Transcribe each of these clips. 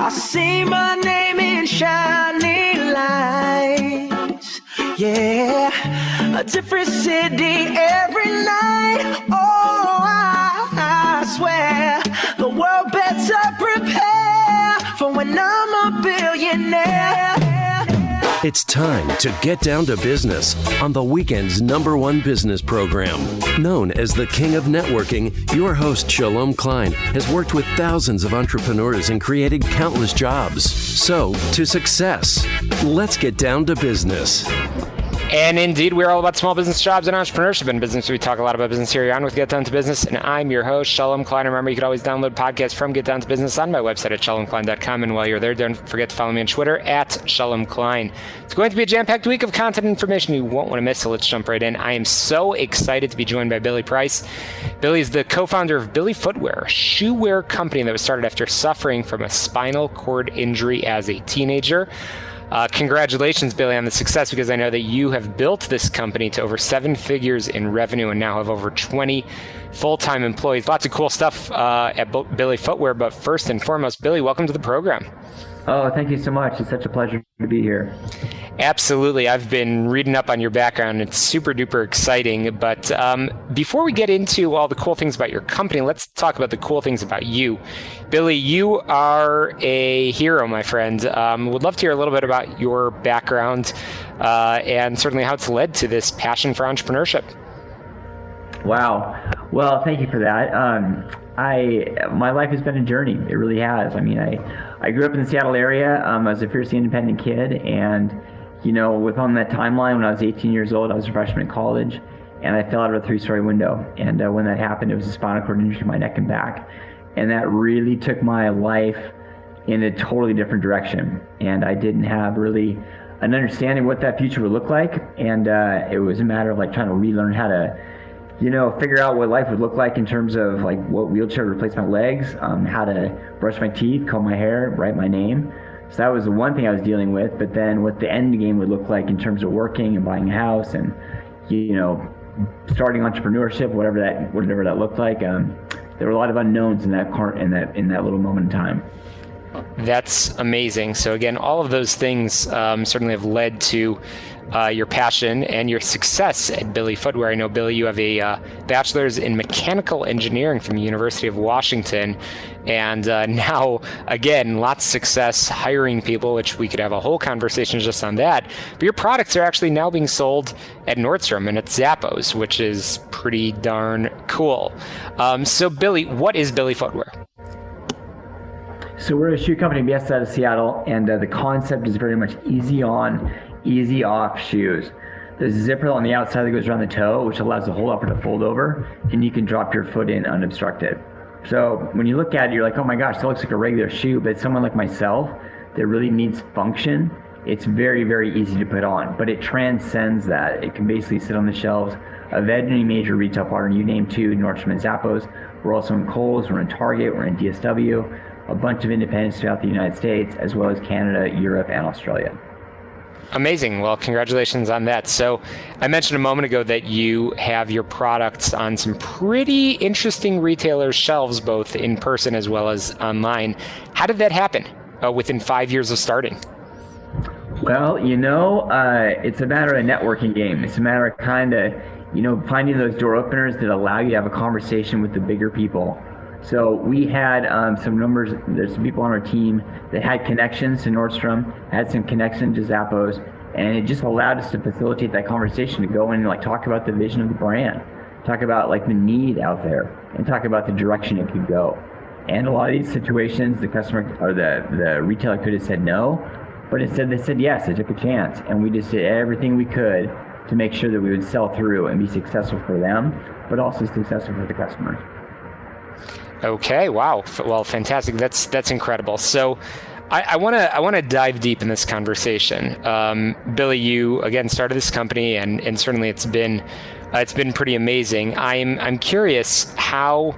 I see my name in shining lights. Yeah, a different city every night. Oh, I swear the world better prepare for when I'm a billionaire. It's time to get down to business on the weekend's #1 business program. Known as the King of Networking, your host, Shalom Klein, has worked with thousands of entrepreneurs and created countless jobs. So, to success, let's get down to business. And indeed, we're all about small business, jobs, and entrepreneurship in business. We talk a lot about business here on with Get Down to Business, and I'm your host, Shalom Klein. Remember, you can always download podcasts from Get Down to Business on my website at shalomklein.com. And while you're there, don't forget to follow me on Twitter at Shalom Klein. It's going to be a jam-packed week of content and information you won't want to miss, so let's jump right in. I am so excited to be joined by Billy Price. Billy is the co-founder of Billy Footwear, a shoe wear company that was started after suffering from a spinal cord injury as a teenager. Congratulations, Billy, on the success, because I know that you have built this company to over 7 figures in revenue and now have over 20 full-time employees. Lots of cool stuff at Billy Footwear, but first and foremost, Billy, welcome to the program. Oh, thank you so much. It's such a pleasure to be here. Absolutely. I've been reading up on your background. It's super duper exciting. But before we get into all the cool things about your company, let's talk about the cool things about you. Billy, you are a hero, my friend. Would love to hear a little bit about your background and certainly how it's led to this passion for entrepreneurship. Wow. Well, thank you for that. My life has been a journey. It really has. I mean, I grew up in the Seattle area. I was a fiercely independent kid, and within that timeline, when I was 18 years old, I was a freshman in college, and I fell out of a 3-story window. And when that happened, it was a spinal cord injury to my neck and back, and that really took my life in a totally different direction. And I didn't have really an understanding of what that future would look like, and it was a matter of trying to relearn how to figure out what life would look like in terms of what wheelchair to replace my legs, how to brush my teeth, comb my hair, write my name. So that was the one thing I was dealing with. But then what the end game would look like in terms of working and buying a house and, starting entrepreneurship, whatever that looked like. There were a lot of unknowns in that little moment in time. That's amazing. So again, all of those things certainly have led to your passion and your success at Billy Footwear. I know, Billy, you have a bachelor's in mechanical engineering from the University of Washington, and now, again, lots of success hiring people, which we could have a whole conversation just on that. But your products are actually now being sold at Nordstrom and at Zappos, which is pretty darn cool. So, Billy, what is Billy Footwear? So we're a shoe company based out of Seattle, and the concept is very much easy on, easy off shoes. There's a zipper on the outside that goes around the toe, which allows the whole upper to fold over, and you can drop your foot in unobstructed. So when you look at it, you're like, oh my gosh, that looks like a regular shoe, but someone like myself that really needs function, it's very, very easy to put on, but it transcends that. It can basically sit on the shelves of any major retail partner. You name 2, Nordstrom and Zappos. We're also in Kohl's, we're in Target, we're in DSW, a bunch of independents throughout the United States, as well as Canada, Europe, and Australia. Amazing. Well, congratulations on that. So I mentioned a moment ago that you have your products on some pretty interesting retailers' shelves, both in person as well as online. How did that happen within 5 years of starting? Well, it's a matter of a networking game. It's a matter of finding those door openers that allow you to have a conversation with the bigger people. So we had there's some people on our team that had connections to Nordstrom, had some connections to Zappos, and it just allowed us to facilitate that conversation to go in and talk about the vision of the brand, talk about the need out there, and talk about the direction it could go. And a lot of these situations, the customer or the retailer could have said no, but instead they said yes. They took a chance, and we just did everything we could to make sure that we would sell through and be successful for them, but also successful for the customers. Okay. Wow. Well, fantastic. That's incredible. So I want to dive deep in this conversation. Billy, you again started this company, and certainly it's been pretty amazing. I'm curious how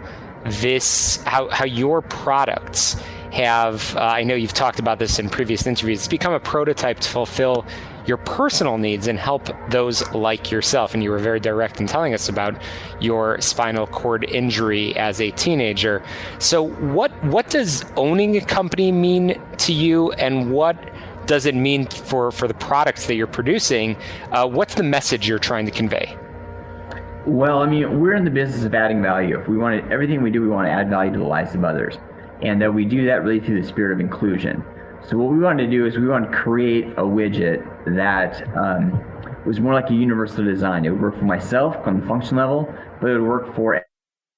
your products have, I know you've talked about this in previous interviews, it's become a prototype to fulfill your personal needs and help those like yourself. And you were very direct in telling us about your spinal cord injury as a teenager. So what does owning a company mean to you, and what does it mean for the products that you're producing? What's the message you're trying to convey? Well, I mean, we're in the business of adding value. If we want to, everything we do, we want to add value to the lives of others. And we do that really through the spirit of inclusion. So what we wanted to do is we wanted to create a widget that was more like a universal design. It would work for myself on the function level, but it would work for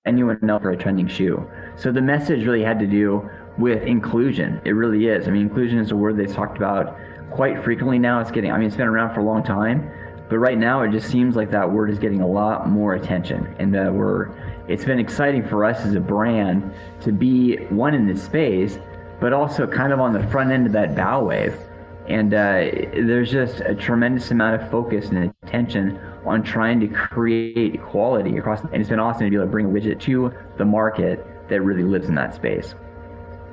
anyone else for a trending shoe. So the message really had to do with inclusion. It really is. I mean, inclusion is a word that's talked about quite frequently now. It's been around for a long time, but right now it just seems like that word is getting a lot more attention. And it's been exciting for us as a brand to be one in this space, but also kind of on the front end of that bow wave. And there's just a tremendous amount of focus and attention on trying to create equality across. And it's been awesome to be able to bring a widget to the market that really lives in that space.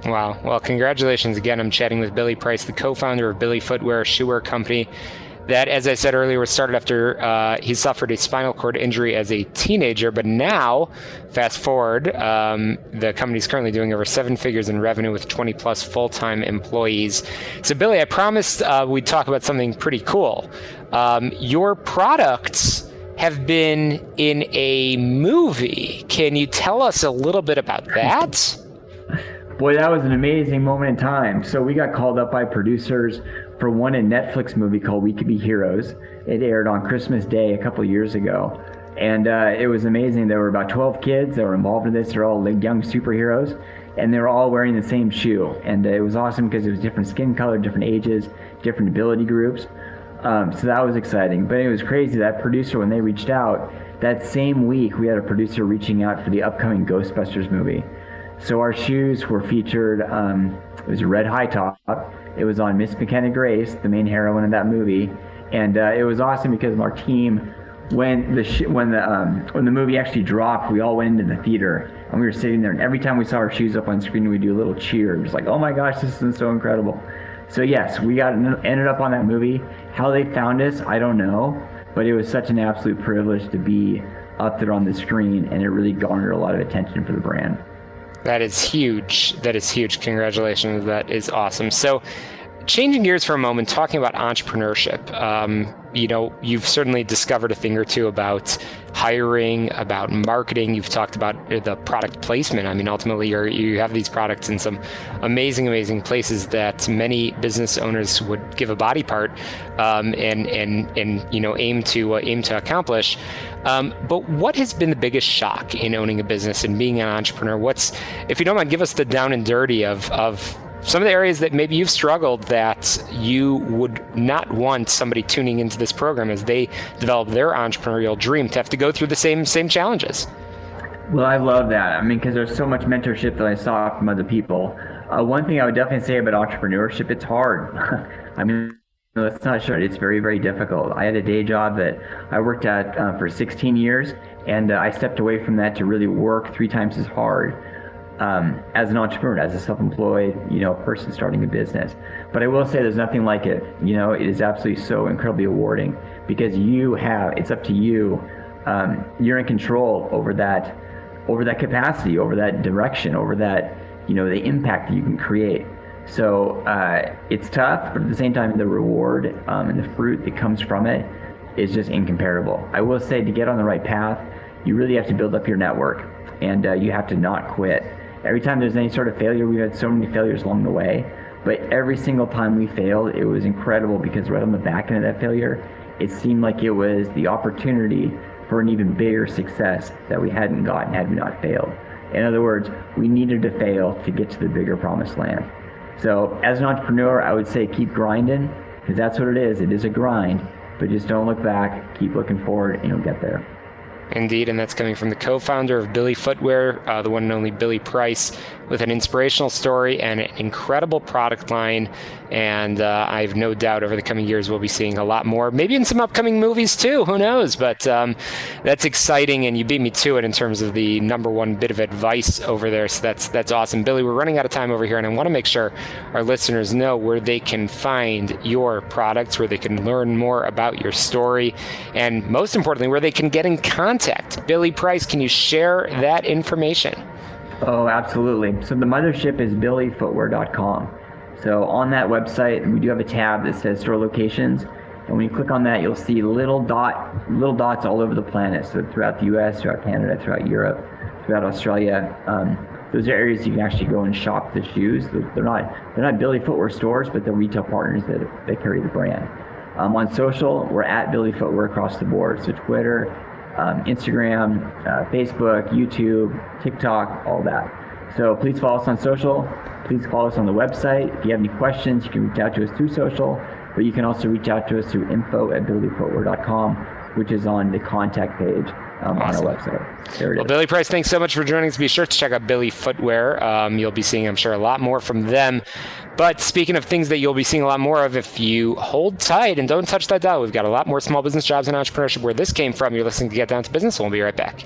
Wow. Well, congratulations again. I'm chatting with Billy Price, the co-founder of Billy Footwear, a shoewear company that, as I said earlier, was started after he suffered a spinal cord injury as a teenager. But now, fast forward, the company's currently doing over 7 figures in revenue with 20 plus full-time employees. So, Billy, I promised we'd talk about something pretty cool. Your products have been in a movie. Can you tell us a little bit about that? Boy, that was an amazing moment in time. So we got called up by producers for one Netflix movie called We Could Be Heroes. It aired on Christmas Day a couple of years ago. And it was amazing. There were about 12 kids that were involved in this. They're all young superheroes, and they were all wearing the same shoe. And it was awesome because it was different skin color, different ages, different ability groups. So that was exciting. But it was crazy. That producer, when they reached out, that same week we had a producer reaching out for the upcoming Ghostbusters movie. So our shoes were featured, it was a red high top. It was on Miss McKenna Grace, the main heroine of that movie. And it was awesome because our team, when the movie actually dropped, we all went into the theater and we were sitting there, and every time we saw our shoes up on screen, we'd do a little cheer. It was like, oh my gosh, this is so incredible. So yes, we ended up on that movie. How they found us, I don't know, but it was such an absolute privilege to be up there on the screen, and it really garnered a lot of attention for the brand. That is huge. That is huge. Congratulations. That is awesome. So, changing gears for a moment, talking about entrepreneurship, you've certainly discovered a thing or two about hiring, about marketing. You've talked about the product placement. I mean, ultimately, you have these products in some amazing, amazing places that many business owners would give a body part and aim to accomplish. But what has been the biggest shock in owning a business and being an entrepreneur? If you don't mind, give us the down and dirty of some of the areas that maybe you've struggled that you would not want somebody tuning into this program as they develop their entrepreneurial dream to have to go through the same challenges. Well, I love that. I mean, because there's so much mentorship that I saw from other people. One thing I would definitely say about entrepreneurship, it's hard. I mean, that's not sure. It's very, very difficult. I had a day job that I worked at for 16 years, and I stepped away from that to really work 3 times as hard as an entrepreneur, as a self-employed, person starting a business. But I will say there's nothing like it. It is absolutely so incredibly rewarding because it's up to you. You're in control over that capacity, over that direction, over that, the impact that you can create. So it's tough, but at the same time, the reward and the fruit that comes from it is just incomparable. I will say, to get on the right path, you really have to build up your network, and you have to not quit. Every time there's any sort of failure, we've had so many failures along the way, but every single time we failed, it was incredible because right on the back end of that failure, it seemed like it was the opportunity for an even bigger success that we hadn't gotten had we not failed. In other words, we needed to fail to get to the bigger promised land. So as an entrepreneur, I would say keep grinding, because that's what it is. It is a grind, but just don't look back, keep looking forward, and you'll get there. Indeed, and that's coming from the co-founder of Billy Footwear, the one and only Billy Price, with an inspirational story and an incredible product line. And I have no doubt over the coming years we'll be seeing a lot more, maybe in some upcoming movies too, who knows? But that's exciting, and you beat me to it in terms of the number one bit of advice over there. So that's awesome. Billy, we're running out of time over here, and I want to make sure our listeners know where they can find your products, where they can learn more about your story, and most importantly, where they can get in contact. Billy Price, can you share that information? Oh, absolutely. So the mothership is billyfootwear.com. So on that website, we do have a tab that says store locations. And when you click on that, you'll see little dots all over the planet. So throughout the US, throughout Canada, throughout Europe, throughout Australia. Those are areas you can actually go and shop the shoes. They're not Billy Footwear stores, but they're retail partners that carry the brand. On social, we're at Billy Footwear across the board. So Twitter, Instagram, Facebook, YouTube, TikTok, all that. So please follow us on social. Please follow us on the website. If you have any questions, you can reach out to us through social, but you can also reach out to us through info@billyfootwear.com, which is on the contact page on our website. There it Well, is. Billy Price, thanks so much for joining us. Be sure to check out Billy Footwear. You'll be seeing, I'm sure, a lot more from them. But speaking of things that you'll be seeing a lot more of, if you hold tight and don't touch that dial, we've got a lot more small business jobs and entrepreneurship where this came from. You're listening to Get Down to Business, and we'll be right back.